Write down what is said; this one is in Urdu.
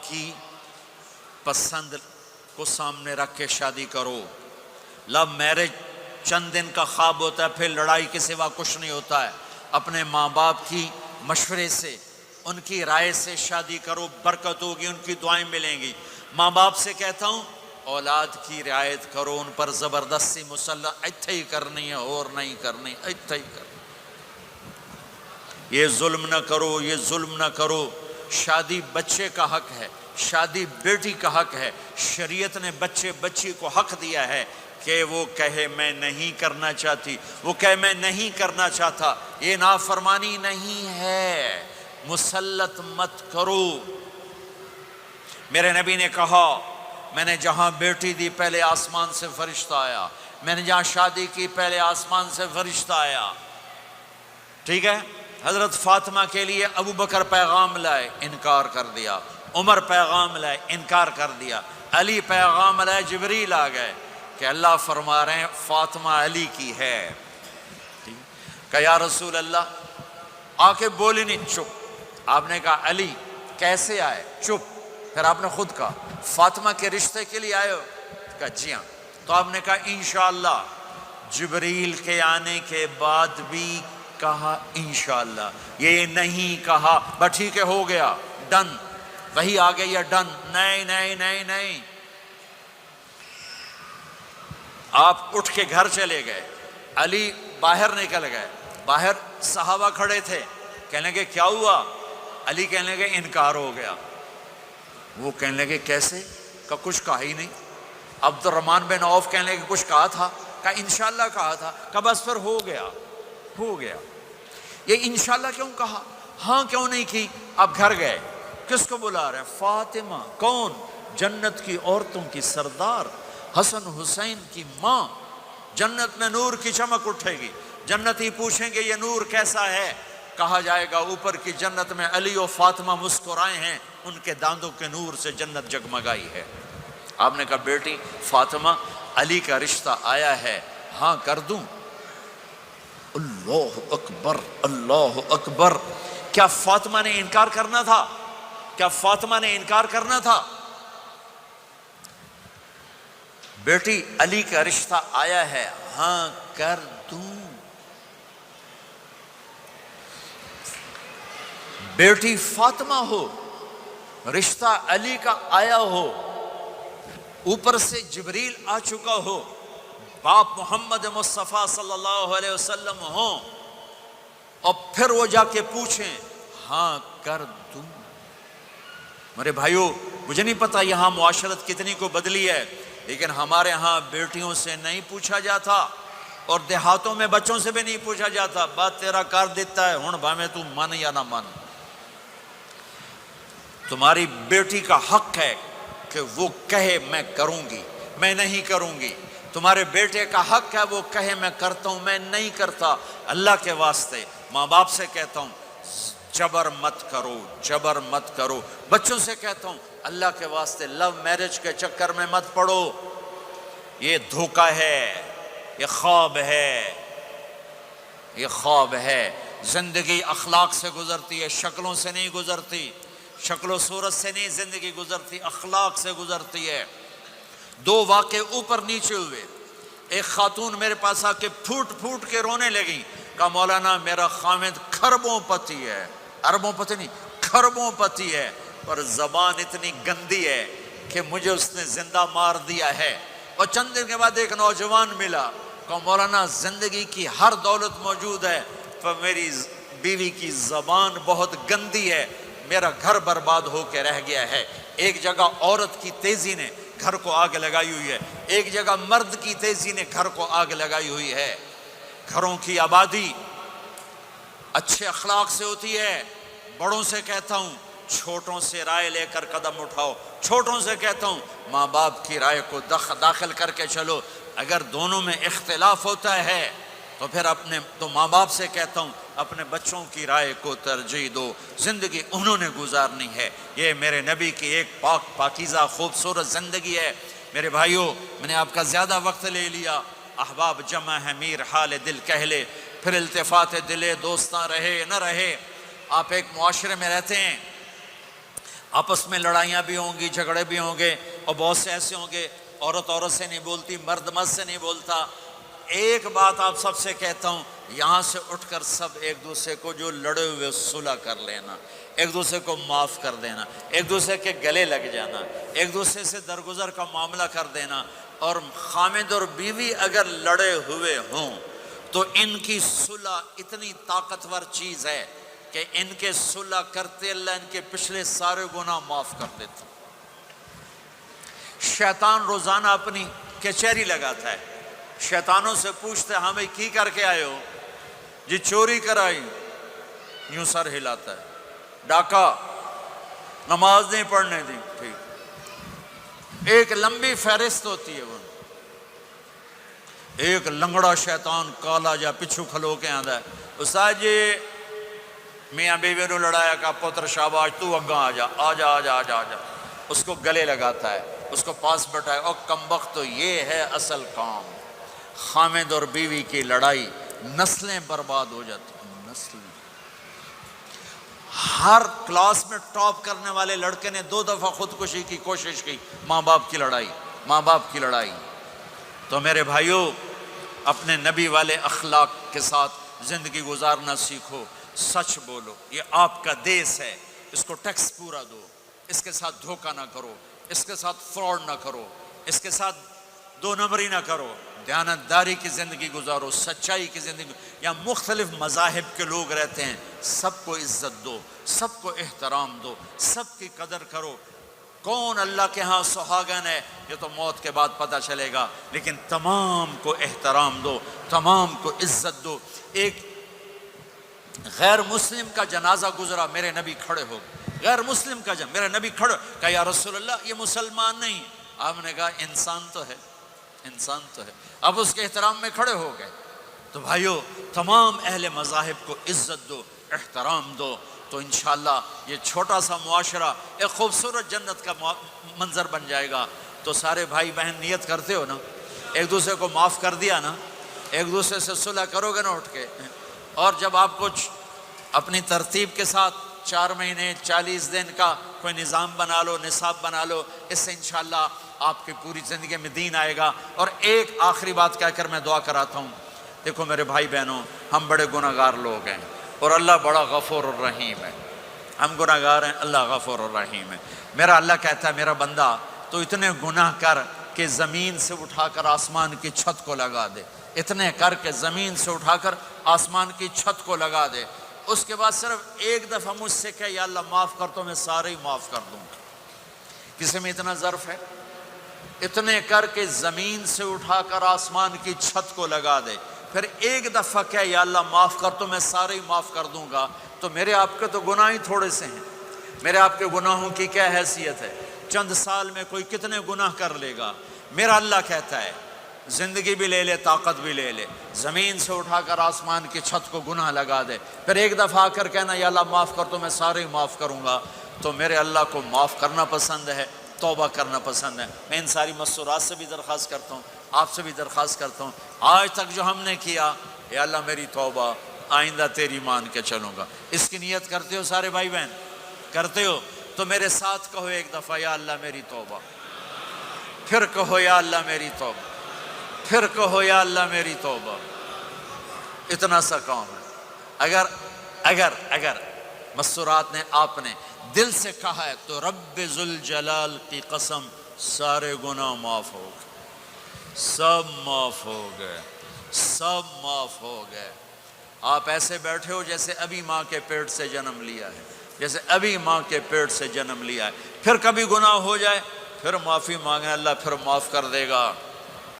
کی پسند کو سامنے رکھ کے شادی کرو۔ لو میرج چند دن کا خواب ہوتا ہے، پھر لڑائی کے سوا کچھ نہیں ہوتا ہے۔ اپنے ماں باپ کی مشورے سے، ان کی رائے سے شادی کرو، برکت ہوگی، ان کی دعائیں ملیں گی۔ ماں باپ سے کہتا ہوں اولاد کی رعایت کرو، ان پر زبردستی مسلط ایتھے ہی کرنی ہے اور نہیں کرنی، ایتھے ہی کرنی، یہ ظلم نہ کرو، یہ ظلم نہ کرو۔ شادی بچے کا حق ہے، شادی بیٹی کا حق ہے۔ شریعت نے بچی کو حق دیا ہے کہ وہ کہے میں نہیں کرنا چاہتی، وہ کہے میں نہیں کرنا چاہتا، یہ نافرمانی نہیں ہے، مسلط مت کرو۔ میرے نبی نے کہا میں نے جہاں بیٹی دی پہلے آسمان سے فرشتہ آیا، میں نے جہاں شادی کی پہلے آسمان سے فرشتہ آیا، ٹھیک ہے۔ حضرت فاطمہ کے لیے ابو بکر پیغام لائے، انکار کر دیا۔ عمر پیغام لائے، انکار کر دیا۔ علی پیغام لائے، جبریل آ گئے کہ اللہ فرما رہے ہیں فاطمہ علی کی ہے۔ کہ یا رسول اللہ، آ کے بولی نہیں، چپ۔ آپ نے کہا علی کیسے آئے؟ چپ۔ پھر آپ نے خود کہا فاطمہ کے رشتے کے لیے آئے ہو؟ کہا جی ہاں۔ تو آپ نے کہا انشاءاللہ۔ جبریل کے آنے کے بعد بھی کہا انشاءاللہ، یہ نہیں کہا بس ٹھیک ہے ہو گیا ڈن، وہی آ گئی ہے ڈن، نہیں نہیں نہیں نہیں۔ آپ اٹھ کے گھر چلے گئے، علی باہر نکل گئے، باہر صحابہ کھڑے تھے، کہنے لگے کیا ہوا؟ علی کہنے لگے انکار ہو گیا۔ وہ کہنے لگے کیسے؟ کہا کچھ کہا ہی نہیں۔ عبد الرحمن بن عوف کہنے لگے کچھ کہا تھا؟ کہا انشاءاللہ کہا تھا۔ کہا بس پھر ہو گیا، ہو گیا۔ یہ انشاءاللہ کیوں کہا؟ ہاں کیوں نہیں کی؟ اب گھر گئے، کس کو بلا رہے ہیں؟ فاطمہ۔ کون؟ جنت کی عورتوں کی سردار، حسن حسین کی ماں۔ جنت میں نور کی چمک اٹھے گی، جنتی پوچھیں گے یہ نور کیسا ہے؟ کہا جائے گا اوپر کی جنت میں علی و فاطمہ مسکرائے ہیں، ان کے داندوں کے نور سے جنت جگمگائی ہے۔ آپ نے کہا بیٹی فاطمہ، علی کا رشتہ آیا ہے، ہاں کر دوں؟ اللہ اکبر، اللہ اکبر۔ کیا فاطمہ نے انکار کرنا تھا؟ کیا فاطمہ نے انکار کرنا تھا؟ بیٹی علی کا رشتہ آیا ہے، ہاں کر دوں۔ بیٹی فاطمہ ہو، رشتہ علی کا آیا ہو، اوپر سے جبریل آ چکا ہو، باپ محمد مصطفیٰ صلی اللہ علیہ وسلم ہوں، اور پھر وہ جا کے پوچھیں ہاں کر دوں۔ میرے بھائیو، مجھے نہیں پتا یہاں معاشرت کتنی کو بدلی ہے، لیکن ہمارے ہاں بیٹیوں سے نہیں پوچھا جاتا، اور دیہاتوں میں بچوں سے بھی نہیں پوچھا جاتا، بات تیرا کر دیتا ہے ہن بھاویں تو من یا نہ من۔ تمہاری بیٹی کا حق ہے کہ وہ کہے میں کروں گی، میں نہیں کروں گی۔ تمہارے بیٹے کا حق ہے وہ کہے میں کرتا ہوں، میں نہیں کرتا۔ اللہ کے واسطے ماں باپ سے کہتا ہوں جبر مت کرو، جبر مت کرو۔ بچوں سے کہتا ہوں اللہ کے واسطے لو میرج کے چکر میں مت پڑو، یہ دھوکہ ہے، یہ خواب ہے، یہ خواب ہے۔ زندگی اخلاق سے گزرتی ہے، شکلوں سے نہیں گزرتی، شکل و صورت سے نہیں زندگی گزرتی، اخلاق سے گزرتی ہے۔ دو واقعے اوپر نیچے ہوئے، ایک خاتون میرے پاس آ کے پھوٹ پھوٹ کے رونے لگی، کہا مولانا میرا خامد کھربوں پتی ہے، اربوں پتی نہیں، کھربوں پتی ہے، پر زبان اتنی گندی ہے کہ مجھے اس نے زندہ مار دیا ہے۔ اور چند دن کے بعد ایک نوجوان ملا، کہا مولانا زندگی کی ہر دولت موجود ہے پر میری بیوی کی زبان بہت گندی ہے، میرا گھر برباد ہو کے رہ گیا ہے۔ ایک جگہ عورت کی تیزی نے گھر کو آگ لگائی ہوئی ہے، ایک جگہ مرد کی تیزی نے گھر کو آگ لگائی ہوئی ہے۔ گھروں کی آبادی اچھے اخلاق سے ہوتی ہے۔ بڑوں سے کہتا ہوں چھوٹوں سے رائے لے کر قدم اٹھاؤ، چھوٹوں سے کہتا ہوں ماں باپ کی رائے کو داخل کر کے چلو۔ اگر دونوں میں اختلاف ہوتا ہے تو ماں باپ سے کہتا ہوں اپنے بچوں کی رائے کو ترجیح دو، زندگی انہوں نے گزارنی ہے۔ یہ میرے نبی کی ایک پاکیزہ خوبصورت زندگی ہے۔ میرے بھائیوں، میں نے آپ کا زیادہ وقت لے لیا، احباب جمع ہے میر حال دل کہہ لے، پھر التفات دلے دوستاں رہے نہ رہے۔ آپ ایک معاشرے میں رہتے ہیں، آپس میں لڑائیاں بھی ہوں گی، جھگڑے بھی ہوں گے، اور بہت سے ایسے ہوں گے عورت عورت سے نہیں بولتی، مرد مرد سے نہیں بولتا۔ ایک بات آپ سب سے کہتا ہوں، یہاں سے اٹھ کر سب ایک دوسرے کو جو لڑے ہوئے صلح کر لینا، ایک دوسرے کو معاف کر دینا، ایک دوسرے کے گلے لگ جانا، ایک دوسرے سے درگزر کا معاملہ کر دینا۔ اور خامد اور بیوی اگر لڑے ہوئے ہوں تو ان کی صلح اتنی طاقتور چیز ہے کہ ان کے صلح کرتے اللہ ان کے پچھلے سارے گناہ معاف کر دیتا۔ شیطان روزانہ اپنی کچہری لگاتا ہے، شیطانوں سے پوچھتے ہیں ہمیں کی کر کے آئے ہو؟ جی چوری کرائی، یوں سر ہلاتا ہے، ڈاکہ، نماز نہیں پڑھنے دی، ٹھیک۔ ایک لمبی فہرست ہوتی ہے وہ۔ ایک لنگڑا شیطان کالا جا پچھو کھلو کے آندا ہے، استاد جی میاں بیوی نو لڑایا کا پتر شاباش تو اگاں آ جا آ جا آ جا آ جا آ جا، اس کو گلے لگاتا ہے، اس کو پاس بٹھائے، اور کمبخت تو یہ ہے اصل کام۔ خامد اور بیوی کی لڑائی، نسلیں برباد ہو جاتی ہیں، نسلیں۔ ہر کلاس میں ٹاپ کرنے والے لڑکے نے 2 دفعہ خودکشی کی کوشش کی، ماں باپ کی لڑائی، ماں باپ کی لڑائی۔ تو میرے بھائیوں، اپنے نبی والے اخلاق کے ساتھ زندگی گزارنا سیکھو، سچ بولو، یہ آپ کا دیس ہے، اس کو ٹیکس پورا دو، اس کے ساتھ دھوکہ نہ کرو، اس کے ساتھ فراڈ نہ کرو، اس کے ساتھ 2 نمبری نہ کرو، دیانتداری کی زندگی گزارو، سچائی کی زندگی۔ یا مختلف مذاہب کے لوگ رہتے ہیں، سب کو عزت دو، سب کو احترام دو، سب کی قدر کرو۔ کون اللہ کے ہاں سہاگن ہے یہ تو موت کے بعد پتہ چلے گا، لیکن تمام کو احترام دو، تمام کو عزت دو۔ ایک غیر مسلم کا جنازہ گزرا، میرے نبی کھڑے ہو گئے، غیر مسلم کا جنازہ، میرے نبی کھڑے، کہا یا رسول اللہ یہ مسلمان نہیں، آپ نے کہا انسان تو ہے، انسان تو ہے، اب اس کے احترام میں کھڑے ہو گئے۔ تو بھائیو، تمام اہل مذاہب کو عزت دو، احترام دو، تو انشاءاللہ یہ چھوٹا سا معاشرہ ایک خوبصورت جنت کا منظر بن جائے گا۔ تو سارے بھائی بہن نیت کرتے ہو نا، ایک دوسرے کو معاف کر دیا نا، ایک دوسرے سے صلح کرو گے نا اٹھ کے، اور جب آپ کچھ اپنی ترتیب کے ساتھ 4 مہینے 40 دن کا کوئی نظام بنا لو، نصاب بنا لو، اس سے انشاءاللہ آپ کی پوری زندگی میں دین آئے گا۔ اور ایک آخری بات کہہ کر میں دعا کراتا ہوں، دیکھو میرے بھائی بہنوں، ہم بڑے گناہ گار لوگ ہیں اور اللہ بڑا غفور الرحیم ہے، ہم گناہ گار ہیں، اللہ غفور الرحیم ہے۔ میرا اللہ کہتا ہے میرا بندہ تو اتنے گناہ کر کہ زمین سے اٹھا کر آسمان کی چھت کو لگا دے، اتنے کر کے زمین سے اٹھا کر آسمان کی چھت کو لگا دے، اس کے بعد صرف ایک دفعہ مجھ سے کہ یا اللہ معاف کر تو میں سارے ہی معاف کر دوں گا۔ کسی میں اتنا ظرف ہے؟ اتنے کر کے زمین سے اٹھا کر آسمان کی چھت کو لگا دے، پھر ایک دفعہ کہ یا اللہ معاف کر تو میں سارے ہی معاف کر دوں گا۔ تو میرے آپ کے تو گناہ ہی تھوڑے سے ہیں، میرے آپ کے گناہوں کی کیا حیثیت ہے؟ چند سال میں کوئی کتنے گناہ کر لے گا۔ میرا اللہ کہتا ہے زندگی بھی لے لے، طاقت بھی لے لے، زمین سے اٹھا کر آسمان کی چھت کو گناہ لگا دے، پھر ایک دفعہ آ کر کہنا یا اللہ معاف کر تو میں سارے ہی معاف کروں گا۔ تو میرے اللہ کو معاف کرنا پسند ہے، توبہ کرنا پسند ہے۔ میں ان ساری مسورات سے بھی درخواست کرتا ہوں، آپ سے بھی درخواست کرتا ہوں، آج تک جو ہم نے کیا، یا اللہ میری توبہ، آئندہ تیری مان کے چلوں گا۔ اس کی نیت کرتے ہو سارے بھائی بہن؟ کرتے ہو تو میرے ساتھ کہو ایک دفعہ یا اللہ میری توبہ، پھر کہو یا اللہ میری توبہ، پھر کہو یا اللہ میری توبہ۔ اتنا سا کام ہے۔ اگر مسورات نے آپ نے دل سے کہا ہے تو رب ذوالجلال کی قسم سارے گناہ معاف ہو گئے، سب معاف ہو گئے، سب معاف ہو گئے۔ آپ ایسے بیٹھے ہو جیسے ابھی ماں کے پیٹ سے جنم لیا ہے، جیسے ابھی ماں کے پیٹ سے جنم لیا ہے۔ پھر کبھی گناہ ہو جائے پھر معافی مانگیں، اللہ پھر معاف کر دے گا۔